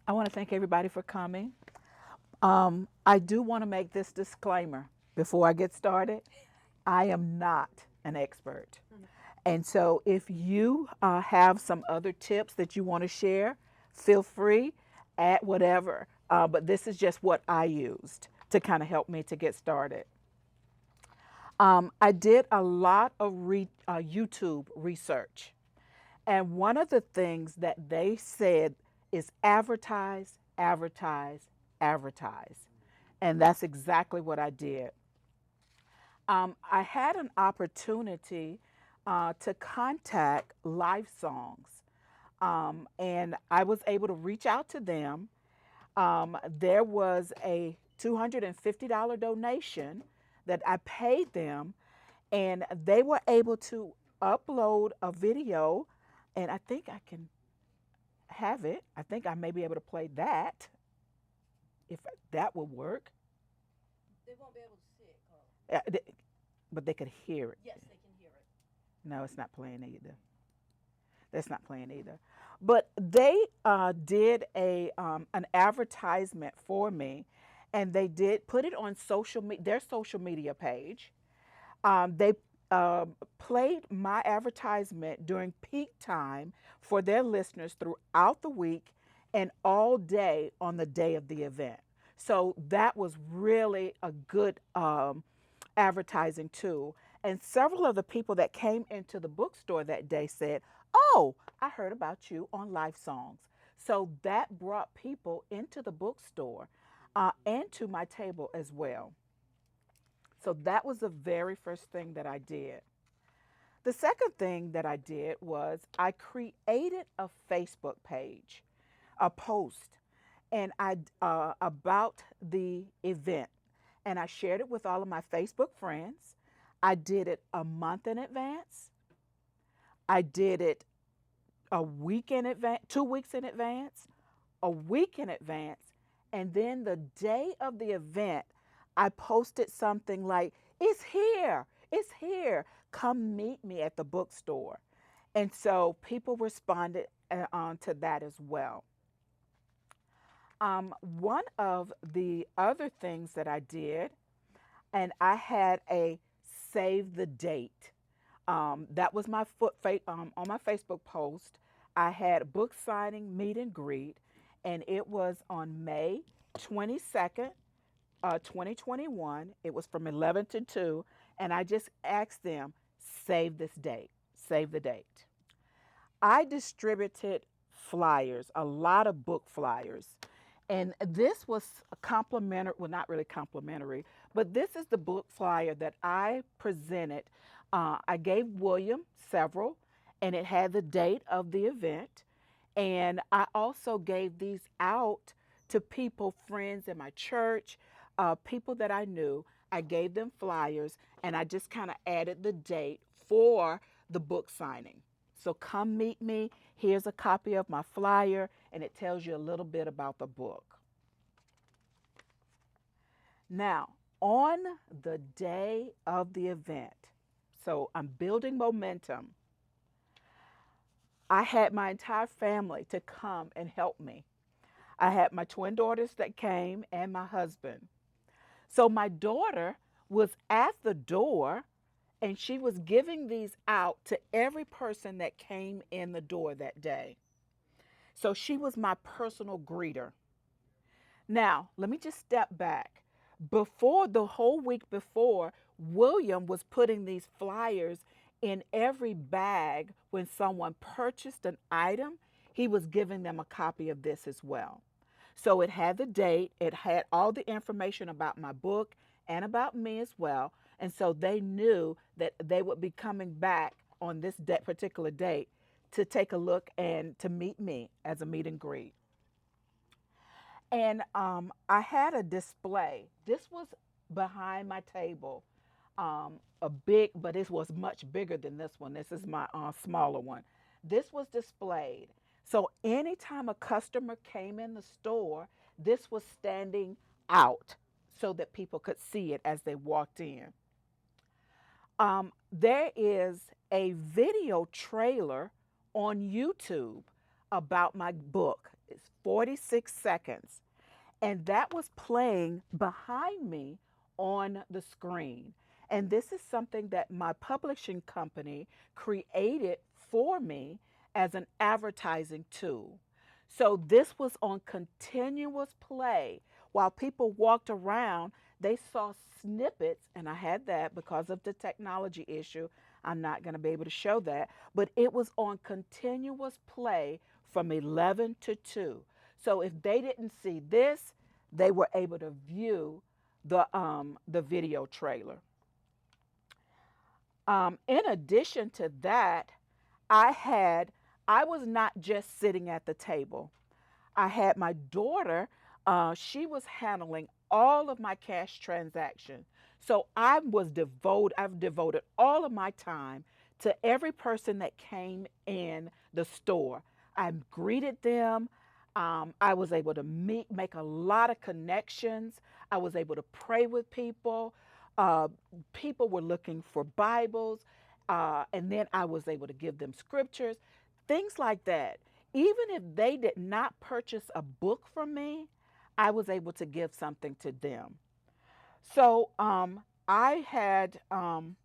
I want to thank everybody for coming. I do want to make this disclaimer before I get started. I am not an expert. And so if you have some other tips that you want to share, feel free, add whatever. But this is just what I used to kind of help me to get started. I did a lot of YouTube research. And one of the things that they said is advertise, advertise, advertise. And that's exactly what I did. I had an opportunity to contact Live Songs, and I was able to reach out to them. There was a $250 donation that I paid them, and they were able to upload a video, and I think I can have it. I think I may be able to play that if that will work. They won't be able to see it, Carla. But they could hear it. Yes, they can hear it. No, it's not playing either. That's not playing either. But they did a an advertisement for me, and they did put it on their social media page. They played my advertisement during peak time for their listeners throughout the week and all day on the day of the event. So that was really a good advertising tool. And several of the people that came into the bookstore that day said, "Oh, I heard about you on Life Songs." So that brought people into the bookstore and to my table as well. So that was the very first thing that I did. The second thing that I did was I created a Facebook page, a post, and I about the event, and I shared it with all of my Facebook friends. I did it a month in advance. I did it a week in advance, 2 weeks in advance, a week in advance, and then the day of the event, I posted something like, "It's here, it's here. Come meet me at the bookstore." And so people responded on to that as well. One of the other things that I did, and I had a save the date. That was my on my Facebook post. I had a book signing meet and greet, and it was on May 22nd, 2021. It was from 11 to 2, and I just asked them, save this date, save the date. I distributed flyers, a lot of book flyers. And this was a complimentary, well, not really complimentary, but this is the book flyer that I presented. I gave William several, and it had the date of the event. And I also gave these out to people, friends in my church, people that I knew. I gave them flyers, and I just kind of added the date for the book signing. So come meet me. Here's a copy of my flyer, and it tells you a little bit about the book. Now, on the day of the event, so I'm building momentum. I had my entire family to come and help me. I had my twin daughters that came and my husband. So my daughter was at the door and she was giving these out to every person that came in the door that day. So she was my personal greeter. Now, let me just step back. Before the whole week before, William was putting these flyers in every bag when someone purchased an item. He was giving them a copy of this as well. So it had the date, it had all the information about my book and about me as well. And so they knew that they would be coming back on this particular date to take a look and to meet me as a meet and greet. And I had a display. This was behind my table, a big, but it was much bigger than this one. This is my smaller one. This was displayed. So anytime a customer came in the store, this was standing out so that people could see it as they walked in. There is a video trailer on YouTube about my book. It's 46 seconds. And that was playing behind me on the screen. And this is something that my publishing company created for me as an advertising tool. So this was on continuous play while people walked around. They saw snippets, and I had that because of the technology issue. I'm not going to be able to show that, but it was on continuous play from 11 to 2. So if they didn't see this, they were able to view the video trailer. In addition to that, I had I was not just sitting at the table. I had my daughter, she was handling all of my cash transactions. So I've devoted all of my time to every person that came in the store. I greeted them. I was able to make a lot of connections. I was able to pray with people. Uh, People were looking for Bibles. And then I was able to give them scriptures, things like that. Even if they did not purchase a book from me, I was able to give something to them. So I had, and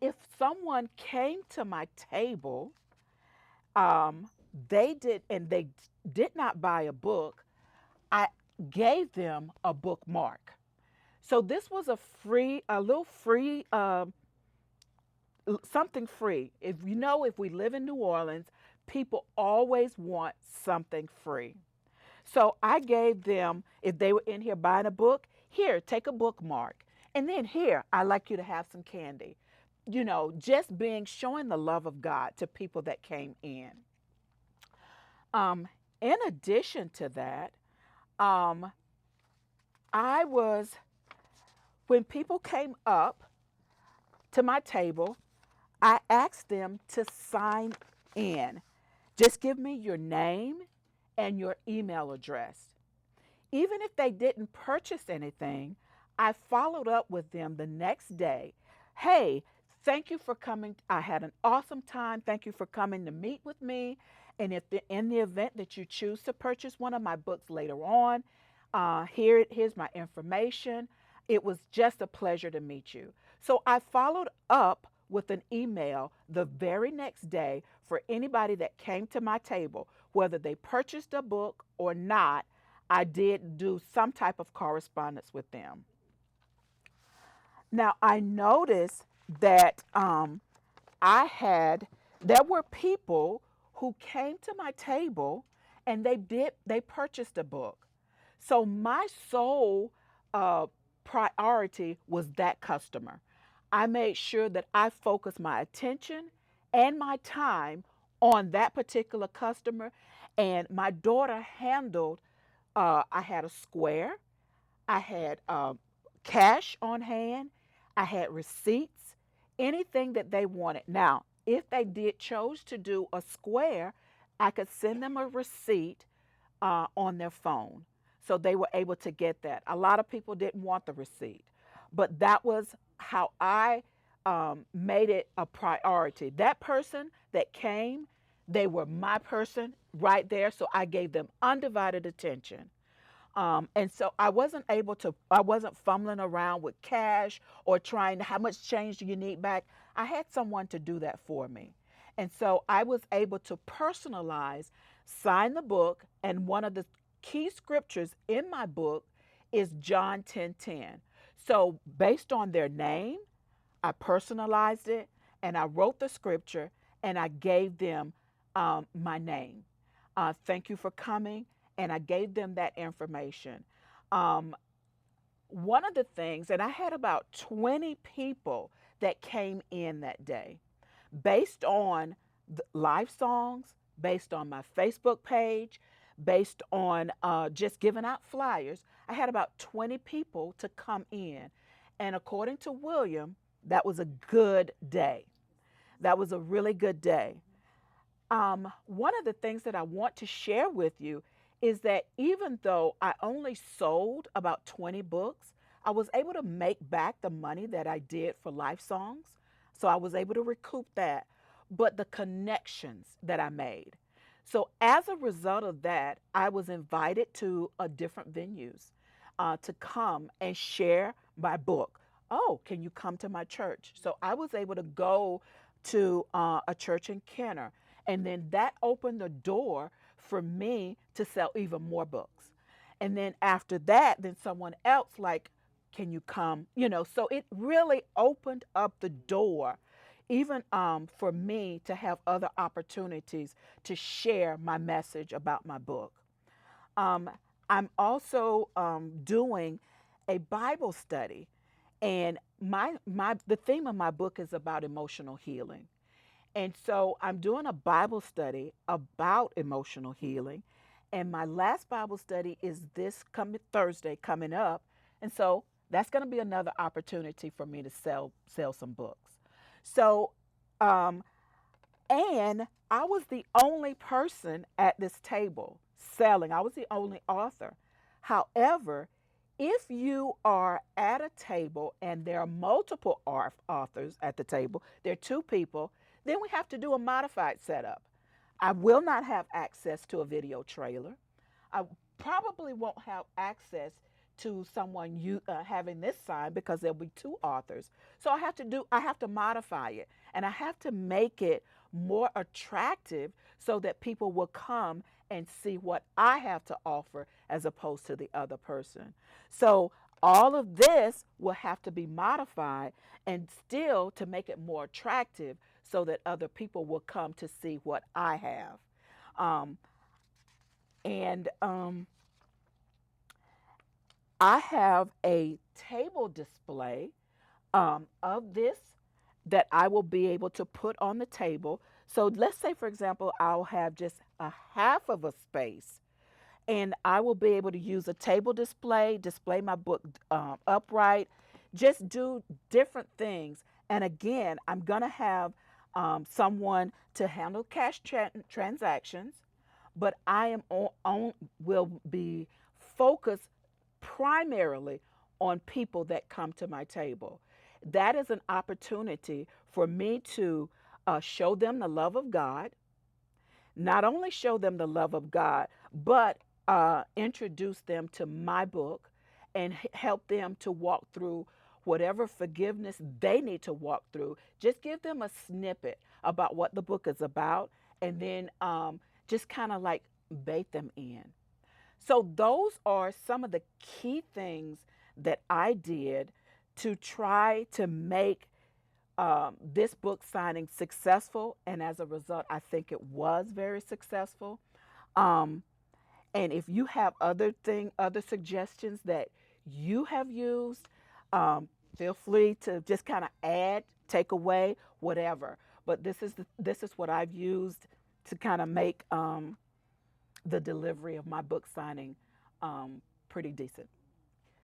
if someone came to my table, um, they did not buy a book, I gave them a bookmark. So this was a little free, something free. If we live in New Orleans, people always want something free. So I gave them, if they were in here buying a book, here, take a bookmark. And then here, I'd like you to have some candy. Just showing the love of God to people that came in. Um, in addition to that, um, I was, when people came up to my table, I asked them to sign in. Just give me your name and your email address. Even if they didn't purchase anything, I followed up with them the next day. Hey, thank you for coming. I had an awesome time. Thank you for coming to meet with me. And if in the event that you choose to purchase one of my books later on, here's my information. It was just a pleasure to meet you. So I followed up with an email the very next day for anybody that came to my table, whether they purchased a book or not. I did do some type of correspondence with them. Now, I noticed that there were people who came to my table and they purchased a book. So my sole uh, priority was that customer. I made sure that I focused my attention and my time on that particular customer. And my daughter handled, I had a square, I had cash on hand, I had receipts, anything that they wanted. Now, if they did chose to do a square, I could send them a receipt on their phone. So they were able to get that. A lot of people didn't want the receipt, but that was how I made it a priority. That person that came, they were my person right there. So I gave them undivided attention. And so I wasn't fumbling around with cash or trying to, how much change do you need back? I had someone to do that for me. And so I was able to personalize, sign the book, and one of the key scriptures in my book is John 10:10. So based on their name, I personalized it and I wrote the scripture and I gave them my name. Thank you for coming. And I gave them that information. Um, One of the things, and I had about 20 people that came in that day based on the live songs, based on my Facebook page, based on just giving out flyers. I had about 20 people to come in. And according to William, that was a good day. That was a really good day. One of the things that I want to share with you is that even though I only sold about 20 books, I was able to make back the money that I did for Life Songs. So I was able to recoup that. But the connections that I made. So as a result of that, I was invited to different venues to come and share my book. Oh, can you come to my church? So I was able to go to a church in Kenner, and then that opened the door for me to sell even more books. And then after that, then someone else like, can you come? So it really opened up the door, even for me to have other opportunities to share my message about my book. Um, I'm also doing a Bible study, and my the theme of my book is about emotional healing. And so I'm doing a Bible study about emotional healing. And my last Bible study is this coming Thursday coming up. And so that's going to be another opportunity for me to sell some books. So um, and I was the only person at this table selling. I was the only author. However, if you are at a table and there are multiple authors at the table, there are two people, then we have to do a modified setup. I will not have access to a video trailer. I probably won't have access to someone having this sign because there'll be two authors. So I have to modify it, and I have to make it more attractive so that people will come and see what I have to offer as opposed to the other person. So all of this will have to be modified and still to make it more attractive so that other people will come to see what I have. Um, and I have a table display of this that I will be able to put on the table. So let's say, for example, I'll have just a half of a space, and I will be able to use a table display my book upright, just do different things. And again, I'm going to have someone to handle cash transactions, but I am will be focused primarily on people that come to my table. That is an opportunity for me to show them the love of God, not only show them the love of God, but introduce them to my book and help them to walk through whatever forgiveness they need to walk through. Just give them a snippet about what the book is about, and then just kind of like bait them in. So, those are some of the key things that I did to try to make this book signing successful. And as a result, I think it was very successful. Um, and if you have other suggestions that you have used, um, feel free to just kind of add, take away, whatever. But this is what I've used to kind of make the delivery of my book signing pretty decent.